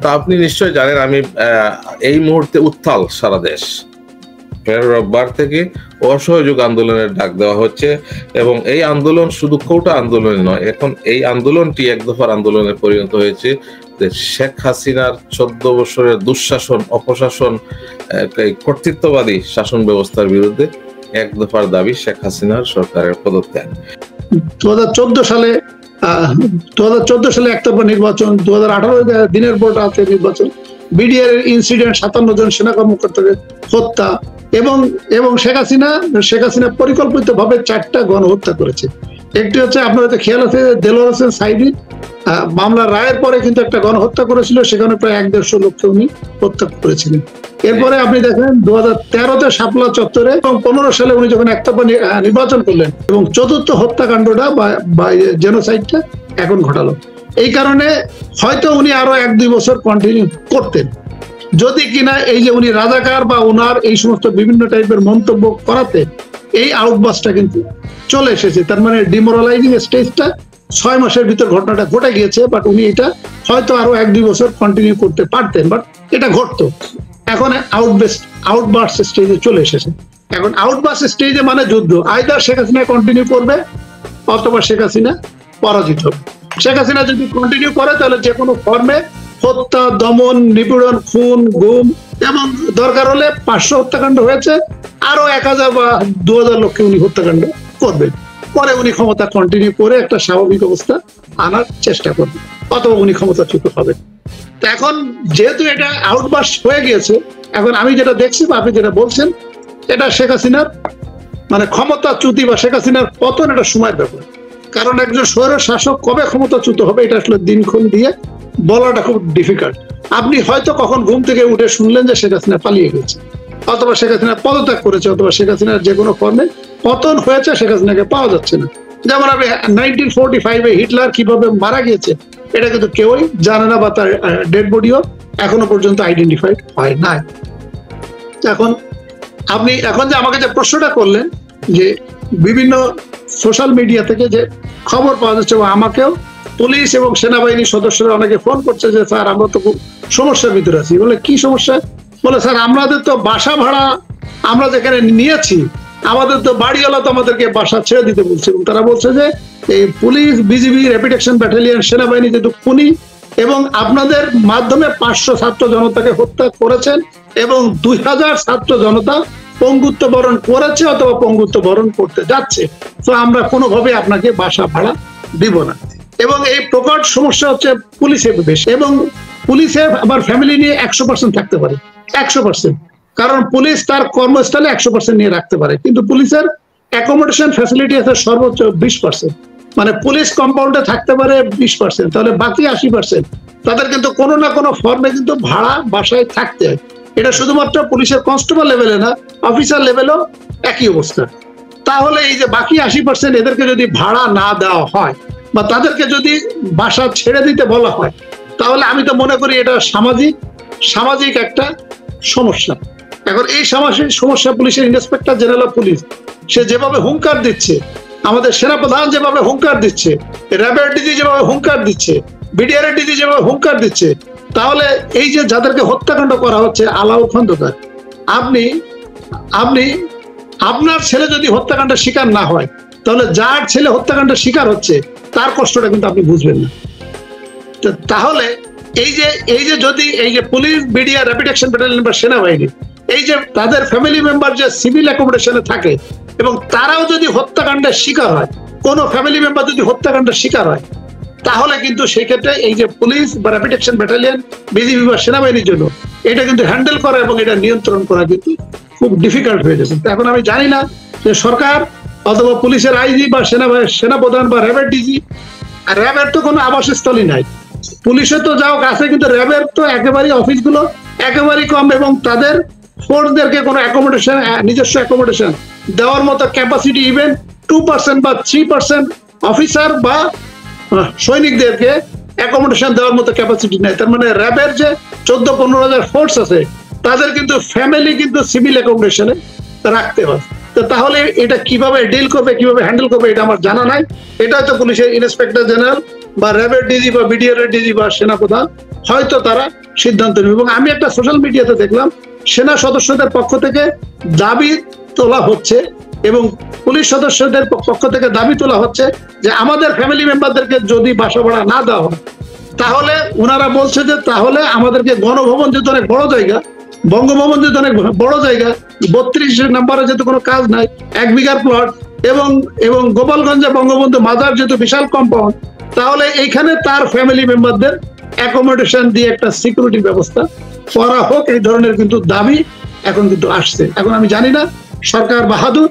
তা আপনি নিশ্চয় জানেন আমি এই মুহূর্তে উত্তাল সারা দেশ। রোববার থেকে অসহযোগ আন্দোলনের ডাক দেওয়া হচ্ছে এবং এই আন্দোলন শুধু কোটা আন্দোলন নয়, এখন এই আন্দোলনটি এক দফার আন্দোলনে পরিণত হয়েছে। শেখ হাসিনার 14 বছরের দুঃশাসন, অপশাসন, কর্তৃত্ববাদী শাসন ব্যবস্থার বিরুদ্ধে এক দফার দাবি শেখ হাসিনার সরকারের পদত্যাগ। 2014 সালে একতরফা নির্বাচন, 2018 দিনের পর রাতে নির্বাচন, বিডিআর এর ইনসিডেন্ট, 57 জন সেনা কর্মকর্তাকে হত্যা এবং শেখ হাসিনা পরিকল্পিতভাবে 4টা গণহত্যা করেছে। একটি হচ্ছে আপনার হয়তো খেয়াল আছে দেলোয়ার হোসেন সাইদি মামলার রায়ের পরে কিন্তু একটা গণহত্যা করেছিল, সেখানে প্রায় 1-1.5 লোককে উনি হত্যা করেছিলেন। এরপরে আপনি দেখেন 2013-তে শাপলা চত্বরে এবং 15 সালে উনি যখন একতরফা নির্বাচন করলেন এবং 4র্থ হত্যাকাণ্ডটা বা জেনোসাইডটা এখন ঘটালো। এই কারণে হয়তো উনি আরো 1-2 বছর কন্টিনিউ করতেন, যদি কিনা এই যে উনি রাজাকার বা ওনার এই সমস্ত বিভিন্ন টাইপের মন্তব্য করাতে এই আউটবাসটা কিন্তু চলে এসেছে। তার মানে ডিমোরালাইজিং স্টেজটা 6 মাসের ভিতর ঘটনাটা ঘটে গিয়েছে, বাট উনি এটা হয়তো আরো 1-2 বছর কন্টিনিউ করতে পারতেন, বাট এটা ঘটতো। এখন আউটবার্স স্টেজে চলে এসেছে। এখন আউটবার্স স্টেজে মানে যুদ্ধ, আইদার শেখ হাসিনা কন্টিনিউ করবে অথবা শেখ হাসিনা পরাজিত হবে। শেখ হাসিনা যদি কন্টিনিউ করে তাহলে যে কোনো ফর্মে হত্যা, দমন, নিপীড়ন, খুন, গুম এবং দরকার হলে 500 হত্যাকাণ্ড হয়েছে, আরো 1000 বা 2000 লোককে উনি হত্যাকাণ্ড করবেন। পরে উনি ক্ষমতা কন্টিনিউ করে একটা স্বাভাবিক অবস্থা আনার চেষ্টা করবেন, অথবা উনি ক্ষমতাচ্যুত হবেন। তো এখন যেহেতু এটা আউটবার্স হয়ে গিয়েছে, এখন আমি যেটা দেখছি বা আপনি যেটা বলছেন, এটা শেখ হাসিনার মানে ক্ষমতাচ্যুতি বা শেখ হাসিনার পতন, এটা সময়ের ব্যাপার। কারণ একজন স্বৈর শাসক কবে ক্ষমতাচ্যুত হবে এটা আসলে দিনক্ষণ দিয়ে বলাটা খুব ডিফিকাল্ট। আপনি হয়তো কখন ঘুম থেকে উঠে শুনলেন যে শেখ হাসিনা পালিয়ে গেছে, অথবা শেখ হাসিনা পদত্যাগ করেছে, অথবা শেখ হাসিনার যে কোনো ফর্মে পতন হয়েছে, শেখ হাসিনাকে পাওয়া যাচ্ছে না। যেমন আপনি 1945-এ হিটলার কিভাবে মারা গিয়েছে এটা কিন্তু কেউই জানে না, বা তার ডেড বডিও এখনো পর্যন্ত আইডেন্টিফাইড হয় নাই। এখন যে আমাকে যে প্রশ্নটা করলেন যে বিভিন্ন সোশ্যাল মিডিয়া থেকে যে খবর পাওয়া যাচ্ছে, আমাকেও পুলিশ এবং সেনাবাহিনীর সদস্যরা অনেকে ফোন করছে যে স্যার আমরা তো খুব সমস্যার ভিতরে আছি। বলে কি সমস্যা? বলে স্যার আমাদের তো বাসা ভাড়া আমরা যেখানে নিয়েছি, আমাদের তো বাড়িওয়ালা তো আমাদেরকে বাসা ছেড়ে দিতে বলছে, এবং তারা বলছে যে এই police, BGB, rapid action battalion, সেনাবাহিনী যেহেতু খুনি এবং আপনাদের মাধ্যমে 500 ছাত্র জনতাকে হত্যা করেছেন এবং 2000 ছাত্র জনতা পঙ্গুত্ব বরণ করেছে অথবা পঙ্গুত্ব বরণ করতে যাচ্ছে, তো আমরা কোনোভাবে আপনাকে বাসা ভাড়া দিব না। এবং এই প্রকট সমস্যা হচ্ছে পুলিশের বেশি, এবং পুলিশের আবার ফ্যামিলি নিয়ে 100% থাকতে পারে, 100%। কারণ পুলিশ তার কর্মস্থলে 100% নিয়ে রাখতে পারে, কিন্তু পুলিশের অ্যাকোমোডেশন ফ্যাসিলিটি আছে সর্বোচ্চ 20%। মানে পুলিশ কম্পাউন্ডে থাকতে পারে 20%, তাহলে বাকি 80% তাদের কিন্তু কোনো না কোনো ফর্মে কিন্তু ভাড়া বাসায় থাকতে হয়। এটা শুধুমাত্র পুলিশের কনস্টেবল লেভেলে না, অফিসার লেভেলও একই অবস্থা। তাহলে এই যে বাকি 80% এদেরকে যদি ভাড়া না দেওয়া হয় বা তাদেরকে যদি বাসা ছেড়ে দিতে বলা হয়, তাহলে আমি তো মনে করি এটা সামাজিক একটা সমস্যা। এখন এই সামাজিক সমস্যা পুলিশের ইন্সপেক্টর জেনারেল অফ পুলিশ সে যেভাবে হুঙ্কার দিচ্ছে, আমাদের সেনাপ্রধান যেভাবে হুঙ্কার দিচ্ছে, র্যাবের ডিজি যেভাবে হুঙ্কার দিচ্ছে, বিডিআর ডিজি যেভাবে হুঙ্কার দিচ্ছে, তাহলে এই যে যাদেরকে হত্যাকাণ্ড করা হচ্ছে, আলাউ খন্দকার, আপনি আপনার ছেলে যদি হত্যাকাণ্ডের শিকার না হয়, তাহলে যার ছেলে হত্যাকাণ্ডের শিকার হচ্ছে তার কষ্টটা কিন্তু আপনি বুঝবেন না। তাহলে এই যে যদি এই যে police, BDR, rapid action battalion বা সেনাবাহিনী, এই যে তাদের ফ্যামিলি মেম্বার যে সিভিল অ্যাকোমোডেশনে থাকে এবং তারাও যদি হত্যাকাণ্ডের শিকার হয়, কোনো ফ্যামিলি মেম্বার যদি হত্যাকাণ্ডের শিকার হয়, তাহলে কিন্তু সেই ক্ষেত্রে এই যে পুলিশ বা র্যাপিড অ্যাকশন ব্যাটালিয়ন, বিজিবি বা সেনাবাহিনীর জন্য এটা কিন্তু হ্যান্ডেল করা এবং এটা নিয়ন্ত্রণ করা কিন্তু খুব ডিফিকাল্ট হয়ে যাচ্ছে। এখন আমি জানি না যে সরকার অথবা পুলিশের আইজি বা সেনাপ্রধান বা র্যাবের ডিজি, আর র্যাবের তো কোনো আবাসস্থলই নাই, পুলিশের তো যাও আছে, কিন্তু র্যাবের তো একেবারেই অফিসগুলো একেবারেই কম এবং তাদের ফোর্সদেরকে কোনো অ্যাকোমোডেশন, নিজস্ব অ্যাকোমোডেশন দেওয়ার মতো ক্যাপাসিটি ইভেন 2% বা 3% অফিসার বা সৈনিকদেরকে অ্যাকোমোডেশন দেওয়ার মতো ক্যাপাসিটি নাই। তার মানে র্যাবের যে 14-15 হাজার ফোর্স আছে, তাদের কিন্তু ফ্যামিলি কিন্তু সিভিল অ্যাকোমোডেশনে রাখতে হয়। তো তাহলে এটা কিভাবে ডিল করবে, কিভাবে হ্যান্ডেল করবে, এটা আমার জানা নাই। এটা হয়তো পুলিশের ইন্সপেক্টর জেনারেল বা র্যাবের ডিজি বা বিডিআর এর ডিজি বা সেনাপ্রধান হয়তো তারা সিদ্ধান্ত নেবে। এবং আমি একটা সোশ্যাল মিডিয়াতে দেখলাম সেনা সদস্যদের পক্ষ থেকে দাবি তোলা হচ্ছে এবং পুলিশ সদস্যদের পক্ষ থেকে দাবি তোলা হচ্ছে যে আমাদের ফ্যামিলি মেম্বারদেরকে যদি বাসা ভাড়া না দেওয়া হয় তাহলে ওনারা বলছে যে তাহলে আমাদেরকে গণভবন যেহেতু অনেক বড় জায়গা, বঙ্গভবন যেহেতু অনেক বড় জায়গা, 32 নম্বরে যেহেতু কোনো কাজ নাই, 1 বিঘার প্লট এবং গোপালগঞ্জে বঙ্গবন্ধু মাজার যেহেতু বিশাল কম্পাউন্ড, তাহলে এইখানে তার ফ্যামিলি মেম্বারদের অ্যাকোমোডেশন দিয়ে একটা সিকিউরিটি ব্যবস্থা করা হোক, এই ধরনের কিন্তু দাবি এখন কিন্তু আসছে। এখন আমি জানি না সরকার বাহাদুর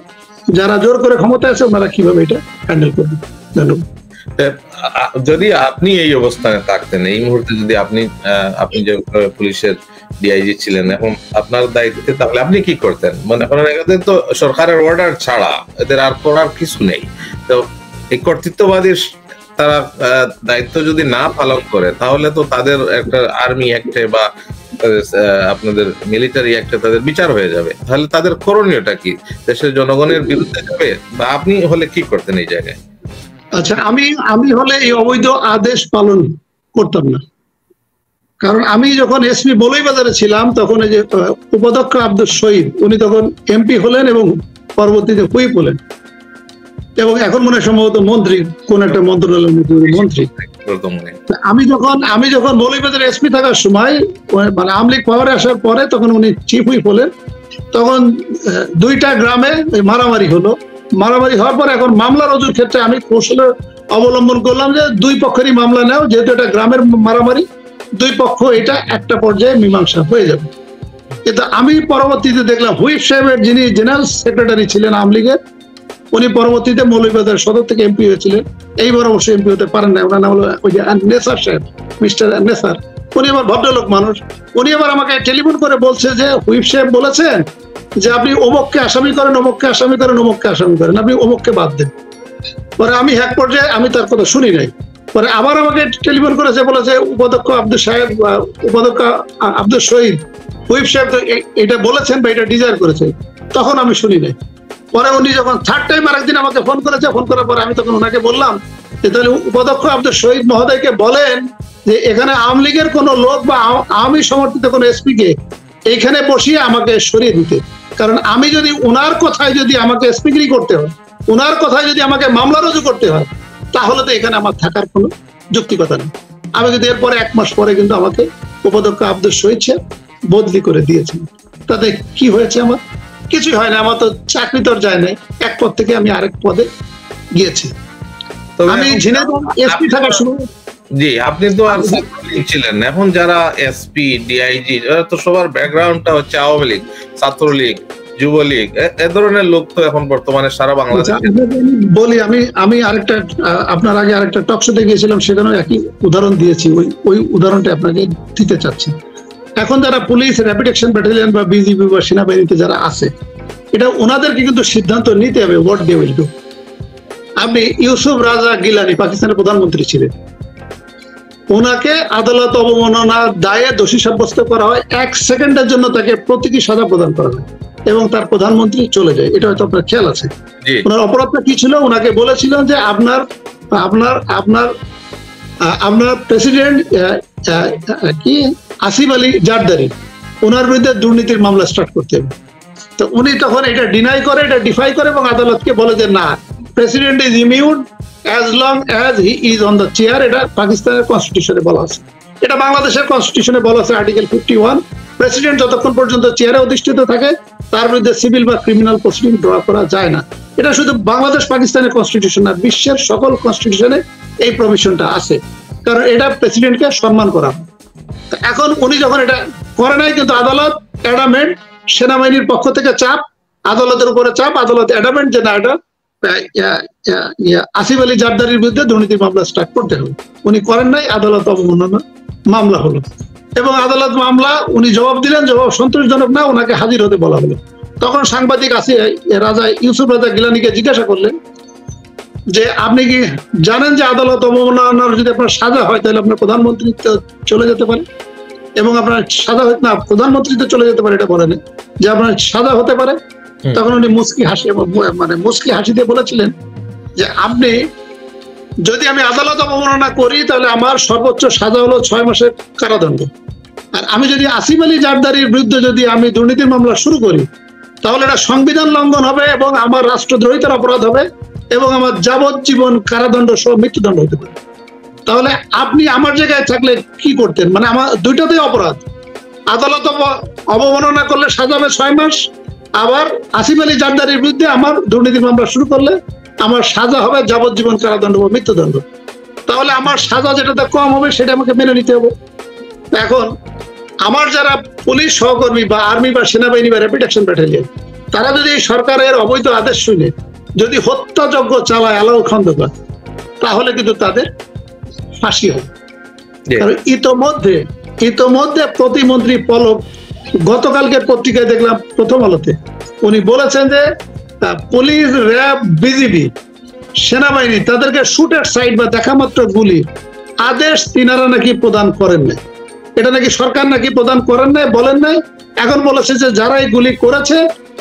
যারা জোর করে ক্ষমতা আছে ওনারা কিভাবে এটা হ্যান্ডেল করবে। ধন্যবাদ। যদি আপনি এই অবস্থানে থাকতেন, এই মুহূর্তে যদি আপনি যে পুলিশের ডিআইজি ছিলেন, এখন আপনার দায়িত্বে, তাহলে আপনি কি করতেন? মনে করেন এদের তো সরকারের অর্ডার ছাড়া এদের আর করার কিছু নেই, তো এই কর্তৃত্ববাদীর তারা দায়িত্ব যদি না পালন করে তাহলে তো তাদের একটা আর্মি অ্যাক্টে বা আপনাদের মিলিটারি অ্যাক্টে তাদের বিচার হয়ে যাবে। তাহলে তাদের করণীয়টা কি? দেশের জনগণের বিরুদ্ধে যাবে? বা আপনি হলে কি করতেন এই জায়গায়? আচ্ছা, আমি হলে এই অবৈধ আদেশ পালন করতাম না। কারণ আমি যখন এসপি বলইবাজারে ছিলাম তখন এই যে উপাধ্যক্ষ আব্দুল শহীদ উনি তখন এমপি হলেন এবং পরবর্তীতে হুইপ হলেন এবং এখন মনে সম্ভবত মন্ত্রী, কোন একটা মন্ত্রণালয়ের মন্ত্রী। আমি যখন মৌলভীবাজারে এসপি থাকার সময় মানে আওয়ামী লীগ পাওয়ারে আসার পরে তখন উনি চিফ হুইপ হলেন, তখন 2টা গ্রামে মারামারি হলো। মারামারি হওয়ার পর এখন মামলা রুজুর ক্ষেত্রে আমি কৌশল অবলম্বন করলাম যে 2 পক্ষেরই মামলা নেও, যেহেতু এটা গ্রামের মারামারি, 2 পক্ষ এটা একটা পর্যায়ে মীমাংসা হয়ে যাবে। কিন্তু আমি পরবর্তীতে দেখলাম হুইপ সাহেবের যিনি জেনারেল সেক্রেটারি ছিলেন আওয়ামী লীগের, উনি পরবর্তীতে মৌলভীবাজার সদর থেকে এমপি হয়েছিলেন। এইবার অবশ্যই এমপি হতে পারেন না, ওনার নাম হলো ওই যে নেসার সাহেব, মিস্টার নেসার। উনি আবার ভদ্রলোক মানুষ, উনি আবার আমাকে টেলিফোন করে বলছে যে হুইপ সাহেব বলেছেন যে আপনি অমুককে আসামি করেন, অমুককে আসামি করেন, অমুককে আসামি করেন, আপনি অমুককে বাদ দেন। পরে আমি এক পর্যায়ে আমি তার কথা শুনি নাই, পরে আবার আমাকে টেলিফোন করেছে, বলেছে উপাধ্যক্ষ আব্দুল সাহেব, উপাধ্যক্ষ আব্দুল শহীদ, হুইপ সাহেব তো এটা বলেছেন বা এটা ডিজায়ার করেছে, তখন আমি শুনি নাই। পরে উনি যখন 3rd টাইম আরেকদিন আমাকে ফোন করেছে, ফোন করার পরে আমি তখন ওনাকে বললাম যে তাহলে উপাধ্যক্ষ আব্দুল শহীদ মহোদয়কে বলেন যে এখানে আওয়ামী লীগের কোন লোক বা আওয়ামী সমর্থিত কোন এসপি কে এইখানে বসিয়ে আমাকে সরিয়ে দিতে, কারণ আমি যদি ওনার কথায় যদি আমাকে স্পিকিং করতে হয়, ওনার কথায় যদি আমাকে মামলা রুজু করতে হয়, তাহলে তো এখানে আমার থাকার কোনো যৌক্তিকতা নেই। আমি কিন্তু এরপরে 1 মাস পরে কিন্তু আমাকে উপাধ্যক্ষ আব্দুল শহীদ বদলি করে দিয়েছেন। তাতে কি হয়েছে? আমার কিছুই হয় না, আমার তো চাকরি তো যায় নাই, এক পদ থেকে আমি আরেক পদে গিয়েছি। আমি ঝিনাইদহ এসপি থাকার সময়, জি আপনি তো আর ছিলেন, এখন যারা এসপি ডিআইজি তো সবার ব্যাকগ্রাউন্ডটা হচ্ছে আওয়ামী লীগ, ছাত্রলীগ, যুবলীগ, এ ধরনের লোক তো এখন বর্তমানে সারা বাংলাদেশে। বলি আমি আরেকটা আপনার আগে আরেকটা টক শোতে গিয়েছিলাম, সেখানেও একই উদাহরণ দিয়েছি, ওই উদাহরণটা আপনাকে দিতে চাচ্ছি। এখন যারা পুলিশ, র্যাপিড অ্যাকশন ব্যাটালিয়ন বা বিজিবি বা সেনাবাহিনীতে যারা আছে, এটা ওনাদেরকে কিন্তু সিদ্ধান্ত নিতে হবে হোয়াট দে উইল ডু। আপনি ইউসুফ রাজা গিলানি পাকিস্তানের প্রধানমন্ত্রী ছিলেন, ওনাকে আদালত অবমাননার দায়ে দোষী সাব্যস্ত করা হয়, 1 সেকেন্ডের জন্য তাকে প্রতীকী সাজা প্রদান করা হয় এবং তার প্রধানমন্ত্রী চলে যায়। এটা হয়তো আপনার খেয়াল আছে। ওনার অপরাধটা কি ছিল? ওনাকে বলেছিলেন যে আপনার আপনার আপনার আপনার প্রেসিডেন্ট কি আসিফ আলী জারদারি, ওনার বিরুদ্ধে দুর্নীতির মামলা স্টার্ট করতে হবে। তো উনি তখন এটা ডিনাই করে, এটা ডিফাই করে এবং আদালতকে বলে যে না, president is immune as long as he is on the chair। এটা পাকিস্তানের কনস্টিটিউশনে বলা আছে, এটা বাংলাদেশের কনস্টিটিউশনে বলা আছে আর্টিকেল 51, প্রেসিডেন্ট যতক্ষণ পর্যন্ত চেয়ারে অধিষ্ঠিত থাকে তার বিরুদ্ধে সিভিল বা ক্রিমিনাল প্রসিডিং ড্র করা যায় না। এটা শুধু বাংলাদেশ পাকিস্তানের কনস্টিটিউশন না, বিশ্বের সকল কনস্টিটিউশনে এই প্রভিশনটা আছে, কারণ এটা প্রেসিডেন্টকে সম্মান করা। এখন উনি যখন এটা করে নাই, কিন্তু আদালত অ্যাডামেন্ট, সেনাবাহিনীর পক্ষ থেকে চাপ, আদালতের উপরে চাপ, আদালত অ্যাডামেন্ট যে না, এটা আসিফ আলী জারদারির বিরুদ্ধে দুর্নীতির মামলা স্টার্ট করতে হবে। উনি করেন নাই, আদালত অবমাননা মামলা হলো এবং আদালত মামলা উনি জবাব দিলেন, জবাব সন্তোষজনক না, ওনাকে হাজির হতে বলা হলো। তখন সাংবাদিক রাজা ইউসুফ রাজা গিলানিকে জিজ্ঞাসা করলেন যে আপনি কি জানেন যে আদালত অবমাননার যদি আপনার সাজা হয় তাহলে আপনার প্রধানমন্ত্রী চলে যেতে পারে, এবং আপনার সাজা হয় না, প্রধানমন্ত্রী তো চলে যেতে পারে এটা বলেন যে আপনার সাজা হতে পারে। তখন উনি মুস্কি হাসি দিয়ে বলেছিলেন যে আপনি যদি আমি আদালত অবমাননা করি তাহলে আমার সর্বোচ্চ সাজা হলো 6 মাসের কারাদণ্ড। আর আমি যদি আসিফ আলী জারদারির বিরুদ্ধে যদি আমি দুর্নীতির মামলা শুরু করি তাহলে এটা সংবিধান লঙ্ঘন হবে এবং আমার রাষ্ট্রদ্রোহিতার অপরাধ হবে এবং আমার যাবজ্জীবন কারাদণ্ড সহ মৃত্যুদণ্ড হতে পারে। তাহলে আপনি আমার জায়গায় থাকলে কি করতেন? মানে আমার দুইটাতেই অপরাধ। আদালত অবমাননা করলে সাজা হবে 6 মাস, আবার আসিফ আলী জারদারির বিরুদ্ধে আমার দুর্নীতির মামলা শুরু করলে আমার সাজা হবে যাবজ্জীবন কারাদণ্ড বা মৃত্যুদণ্ড। তাহলে আমার সাজা যেটাতে কম হবে সেটা আমাকে মেনে নিতে হবে। এখন আমার যারা পুলিশ সহকর্মী বা আর্মি বা সেনাবাহিনী বা র্যাপিড অ্যাকশন ব্যাটালিয়ন, তারা যদি সরকারের অবৈধ আদেশ শুনে যদি হত্যাযজ্ঞ চালায় আলাউ খন্দকার, তাহলে কিন্তু তাদের ফাঁসি হবে। কারণ ইতোমধ্যে প্রতিমন্ত্রী পলক গতকালকে পত্রিকায় দেখলাম প্রথম আলোতে, উনি বলেছেন যে পুলিশ, র্যাব, বিজিবি, সেনাবাহিনী তাদেরকে শুটের সাইড বা দেখা মাত্র গুলি আদেশ তিনারা নাকি প্রদান করেন নাই। এটা নাকি সরকার নাকি প্রদান করেন নাই, বলেন নাই। এখন বলেছে যে যারা এই গুলি করেছে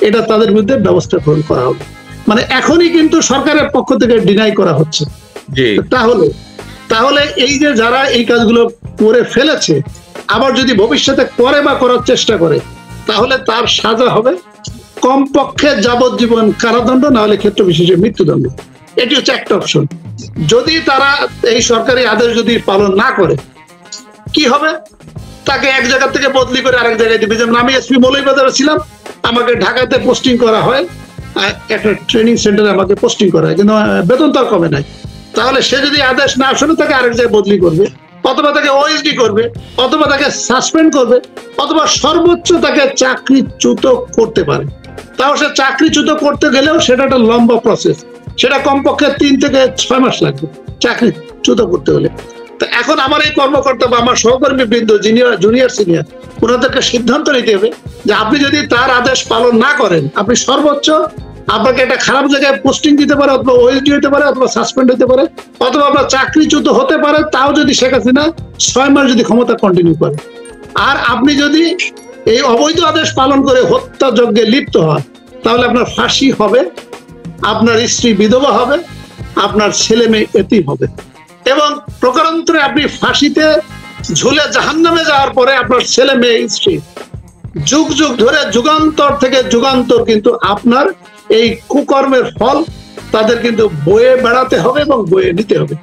এটা তাদের বিরুদ্ধে ব্যবস্থা গ্রহণ করা হবে। মানে এখনই কিন্তু সরকারের পক্ষ থেকে ডিনাই করা হচ্ছে। তাহলে এই যে যারা এই কাজগুলো করে ফেলেছে, আবার যদি ভবিষ্যতে করে বা করার চেষ্টা করে, তাহলে তার সাজা হবে কমপক্ষে যাবজ্জীবন কারাদণ্ড, না হলে ক্ষেত্র বিশেষে মৃত্যুদণ্ড। এটি হচ্ছে একটা অপশন। যদি তারা এই সরকারি আদেশ যদি পালন না করে কি হবে? তাকে এক জায়গা থেকে বদলি করে আরেক জায়গায় দিবে। যেমন আমি এসপি মৌলভীবাজারে ছিলাম, আমাকে ঢাকাতে পোস্টিং করা হয়, একটা ট্রেনিং সেন্টারে আমাকে পোস্টিং করা হয়, কিন্তু বেতন তো আর কমে নাই। তাহলে সে যদি আদেশ না শুনে তাকে আরেক জায়গায় বদলি করবে, অথবা তাকে ওএসডি করবে, অথবা তাকে সাসপেন্ড করবে, অথবা সর্বোচ্চ তাকে চাকরিচ্যুত করতে পারে। তাও সে চাকরিচ্যুত করতে গেলেও সেটা একটা লম্বা প্রসেস, সেটা কমপক্ষে 3 থেকে 6 মাস লাগবে চাকরিচ্যুত করতে হলে। তো এখন আমার এই কর্মকর্তা বা আমার সহকর্মী বৃন্দ, জুনিয়র সিনিয়র, ওনাদেরকে সিদ্ধান্ত নিতে হবে যে আপনি যদি তার আদেশ পালন না করেন, আপনি সর্বোচ্চ আপনাকে একটা খারাপ জায়গায় পোস্টিং দিতে পারে, অথবা ওএসডি হতে পারে, অথবা সাসপেন্ড হতে পারে, অথবা আপনার চাকরিচ্যুত হতে পারে, তাও যদি শেখ হাসিনা 6 মাস যদি ক্ষমতা কন্টিনিউ করে। আর আপনি যদি এই অবৈধ আদেশ পালন করে হত্যাযজ্ঞে লিপ্ত হয়, তাহলে আপনার ফাঁসি হবে, আপনার স্ত্রী বিধবা হবে, আপনার ছেলে মেয়ে এতিম হবে, এবং প্রকারান্তরে আপনি ফাঁসিতে ঝুলে জাহান্নামে যাওয়ার পরে আপনার ছেলে মেয়ে স্ত্রী যুগ যুগ ধরে যুগান্তর থেকে যুগান্তর কিন্তু আপনার এই কুকর্মের ফল তাদের কিন্তু বয়ে বেড়াতে হবে এবং বয়ে নিতে হবে।